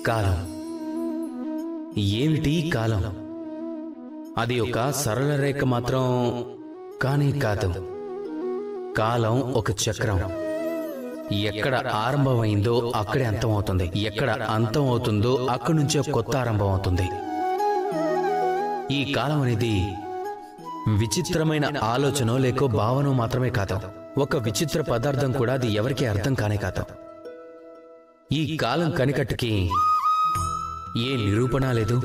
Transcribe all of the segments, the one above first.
కాలం. ఏమిటి కాలం? అది ఒక సరళ రేఖ మాత్రం కానీ కాదు. కాలం ఒక చక్రం. ఎక్కడ ఆరంభమైందో అక్కడే అంతం అవుతుంది. ఎక్కడ అంతం అవుతుందో అక్కడి నుంచే కొత్త ఆరంభం అవుతుంది. ఈ కాలం అనేది విచిత్రమైన ఆలోచన లేకో భావన మాత్రమే కాదు, ఒక విచిత్ర పదార్థం కూడా. అది ఎవరికి అర్థం కానే కాదు. ఈ కాలం కనికట్టుకి ఏ నిరూపణ లేదు,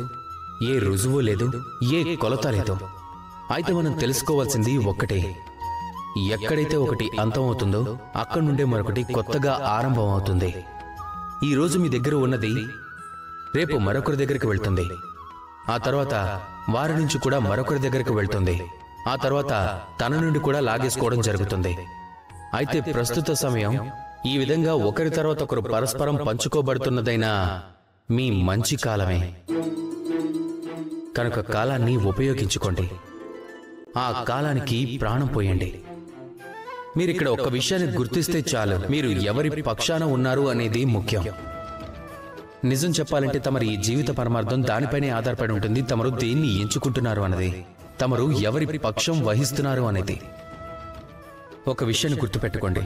ఏ రుజువు లేదు, ఏ కొలత లేదు. అయితే మనం తెలుసుకోవాల్సింది ఒక్కటే, ఎక్కడైతే ఒకటి అంతం అవుతుందో అక్కడి నుండే మరొకటి కొత్తగా ఆరంభం అవుతుంది. ఈరోజు మీ దగ్గర ఉన్నది రేపు మరొకరి దగ్గరికి వెళ్తుంది. ఆ తర్వాత వారి నుంచి కూడా మరొకరి దగ్గరికి వెళ్తుంది. ఆ తర్వాత తన నుండి కూడా లాగేసుకోవడం జరుగుతుంది. అయితే ప్రస్తుత సమయం ఈ విధంగా ఒకరి తర్వాత ఒకరు పరస్పరం పంచుకోబడుతున్నదైనా మీ మంచి కాలమే. కనుక కాలాన్ని ఉపయోగించుకోండి. ఆ కాలానికి ప్రాణం పోయండి. మీరిక్కడ ఒక విషయాన్ని గుర్తిస్తే చాలు, మీరు ఎవరి పక్షాన ఉన్నారు అనేది ముఖ్యం. నిజం చెప్పాలంటే తమరి ఈ జీవిత పరమార్థం దానిపైనే ఆధారపడి ఉంటుంది. తమరు దేన్ని ఎంచుకుంటున్నారు అన్నది, తమరు ఎవరి పక్షం వహిస్తున్నారు అనేది. ఒక విషయాన్ని గుర్తుపెట్టుకోండి,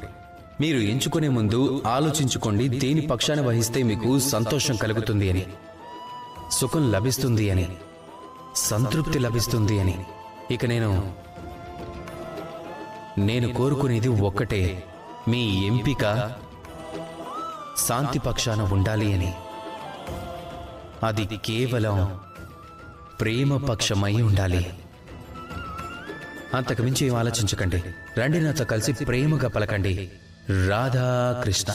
మీరు ఎంచుకునే ముందు ఆలోచించుకోండి, దేని పక్షాన వహిస్తే మీకు సంతోషం కలుగుతుంది అని, సుఖం లభిస్తుంది అని, సంతృప్తి లభిస్తుంది అని. ఇక నేను కోరుకునేది ఒక్కటే, మీ ఎంపిక శాంతి పక్షాన ఉండాలి అని. అది కేవలం ప్రేమ పక్షమై ఉండాలి. అంతకుమించి ఏం ఆలోచించకండి. రండి నాతో కలిసి ప్రేమగా పలకండి, రాధాకృష్ణ.